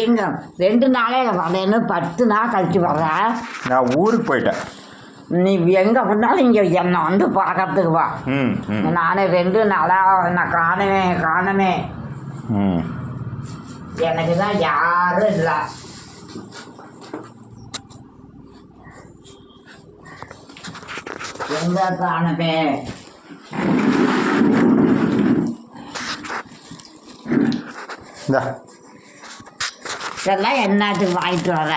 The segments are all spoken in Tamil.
எங்க 2 நாளே வரேன்னு 10 நாள் கழிச்சு வர்றேன். நான் ஊருக்கு போயிட்டேன். நீ எங்கே போனாலும் இங்கே என்னை வந்து பார்க்கறதுக்கு வா. நானே 2 நாளாக நான் காணமே. எனக்கு தான் யாரும் இல்லை. எங்க காணமே. இதெல்லாம் என்னத்துக்கு வாங்கிட்டு வர?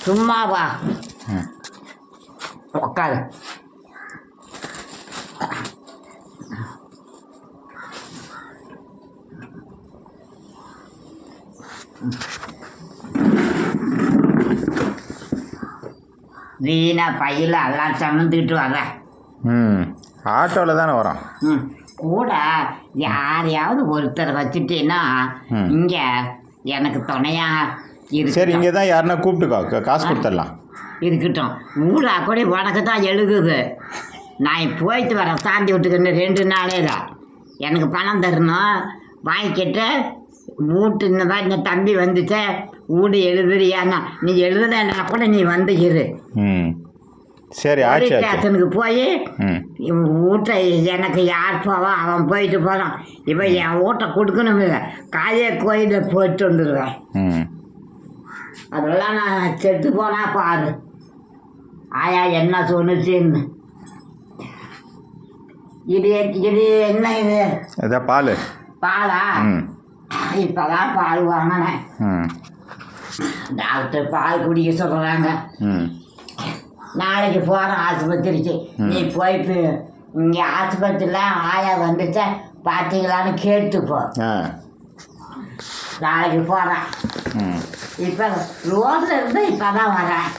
சும்மா வா, உட்காரு. வீணா பையில் எல்லாம் சமந்துக்கிட்டு வர்ற. ஆட்டோவில் தானே வரோம். கூட யாரையாவது ஒருத்தரை வச்சுட்டேன்னா இங்கே எனக்கு துணையா இருக்கு. சரி, இங்கே தான் யாருன்னா கூப்பிட்டுக்கோ, காசு கொடுத்துடலாம். இருக்கட்டும். ஊடா கூட உனக்கு தான் எழுகுது. நான் போயிட்டு வரேன். சாந்தி விட்டுக்கின்னு 2 நாளே தான். எனக்கு பணம் தரணும். வாங்கிக்கிட்டு வீட்டு இந்த மாதிரி இந்த தம்பி வந்துச்சு, வீடு எழுதுறியான்னா நீ எழுதுனா கூட நீ வந்து இரு. சரி, ஸ்டேஷனுக்கு போய் வீட்டை எனக்கு யார் போவா அவன் போயிட்டு போகிறான். இப்போ என் வீட்டை கொடுக்கணும். காளிய கோயிலில் போயிட்டு வந்துடுவேன். அதெல்லாம் நான் செத்து போனா பாரு. ஆயா என்ன சொன்னுச்சுன்னு. இது என்ன இது? பாலா? இப்போதான் பால் வாங்கினேன். டாக்டர் பால் குடிக்க சொல்கிறாங்க. நாளைக்கு போகிறேன் ஆஸ்பத்திரிக்கு. நீ போயிட்டு இங்கே ஆஸ்பத்திரியில் ஆயா வந்துச்சா பார்த்தீங்களான்னு கேட்டுப்போ. நாளைக்கு போகிறேன். இப்போ ரோட்டில் இருந்து இப்போ தான் வரேன்.